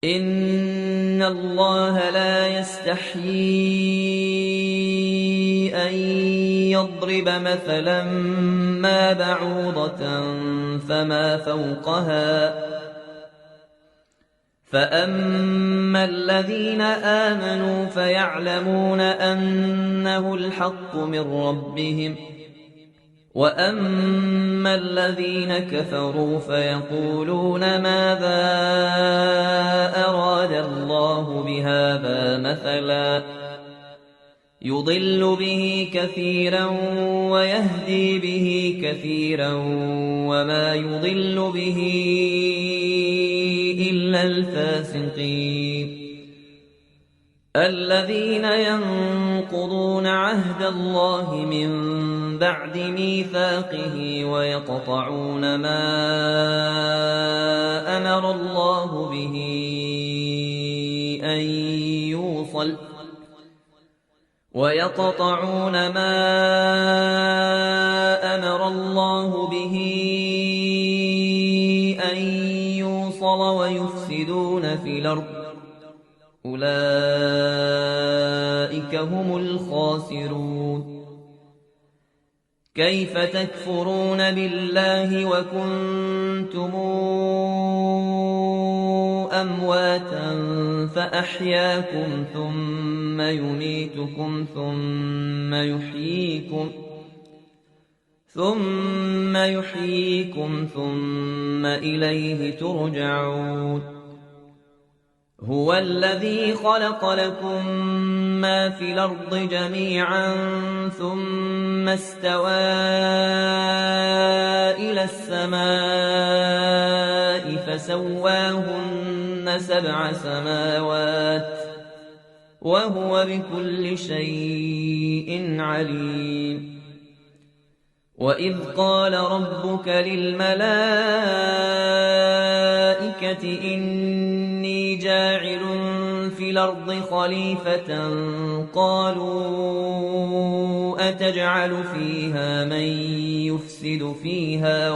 إِنَّ اللَّهَ لَا يَسْتَحْيِي أَن يَضْرِبَ مَثَلًا مَّا بَعُوضَةً فَمَا فَوْقَهَا ۚ فَأَمَّا الَّذِينَ آمَنُوا فَيَعْلَمُونَ أَنَّهُ الْحَقُّ مِن رَّبِّهِمْ ۖ وَأَمَّا الَّذِينَ كَفَرُوا فَيَقُولُونَ مَاذَا أَرَادَ اللَّهُ بِهَٰذَا مَثَلًا ۚ يُضِلُّ بِهِ كَثِيرًا وَيَهْدِي بِهِ كَثِيرًا وَمَا يُضِلُّ بِهِ إِلَّا الْفَاسِقِينَ الَّذِينَ يَنقُضُونَ عَهْدَ اللَّهِ مِن بَعْدِ مِيثَاقِهِ وَيَقْطَعُونَ مَا أَمَرَ اللَّهُ بِهِ أَن يُوصَلَ وَيُفْسِدُونَ فِي الْأَرْضِ ۚ أُولَٰئِكَ هُمُ الْخَاسِرُونَ كَيْفَ تَكْفُرُونَ بِاللَّهِ وَكُنتُمْ أَمْوَاتًا فَأَحْيَاكُمْ ثُمَّ يُمِيتُكُمْ ثُمَّ يُحْيِيكُمْ ثُمَّ إِلَيْهِ تُرْجَعُونَ هُوَ الَّذِي خَلَقَ لَكُم مَّا فِي الْأَرْضِ جَمِيعًا ثُمَّ اسْتَوَىٰ إِلَى السَّمَاءِ فَسَوَّاهُنَّ سَبْعَ سَمَاوَاتٍ ۚ وَهُوَ بِكُلِّ شَيْءٍ عَلِيمٌ وَإِذْ قَالَ رَبُّكَ لِلْمَلَائِكَةِ إِنِّي جَاعِلٌ فِي الْأَرْضِ خَلِيفَةً قَالُوا أَتَجْعَلُ فِيهَا مَن يُفْسِدُ فِيهَا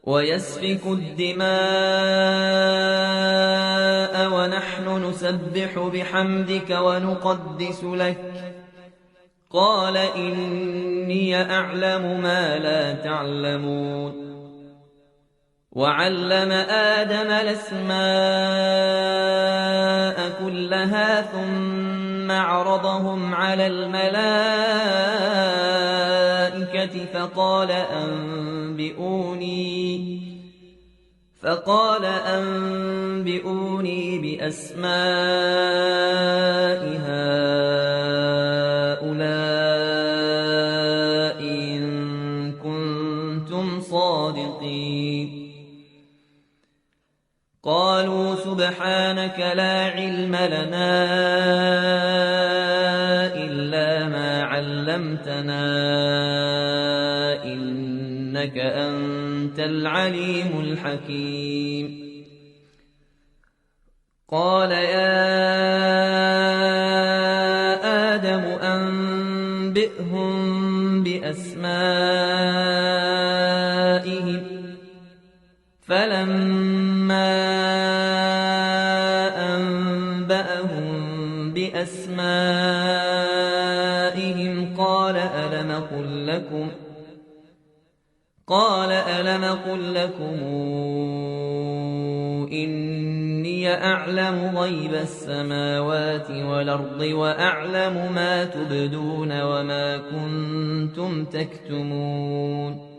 وَيَسْفِكُ الدِّمَاءَ وَنَحْنُ نُسَبِّحُ بِحَمْدِكَ وَنُقَدِّسُ لَكَ ۖ قَالَ إِنِّي أَعْلَمُ مَا لَا تَعْلَمُونَ وَعَلَّمَ آدَمَ الْأَسْمَاءَ كُلَّهَا ثُمَّ عَرَضَهُمْ عَلَى الْمَلَائِكَةِ فَقَالَ أَنبِئُونِي بِأَسْمَاءِ هَٰؤُلَاءِ إِن كُنتُمْ صَادِقِينَ قَالُوا سُبْحَانَكَ لَا عِلْمَ لَنَا إِلَّا مَا عَلَّمْتَنَا إِنَّكَ أَنتَ الْعَلِيمُ الْحَكِيمُ قَالَ يَا آدَمُ أَنبِئْهُم بِأَسْمَائِهِمْ ۖ فَلَمَّا أَنبَأَهُم بِأَسْمَائِهِمْ قَالَ أَلَمْ أَقُل لَّكُمْ إِنِّي أَعْلَمُ غَيْبَ السَّمَاوَاتِ وَالْأَرْضِ وَأَعْلَمُ مَا تُبْدُونَ وَمَا كُنتُمْ تَكْتُمُونَ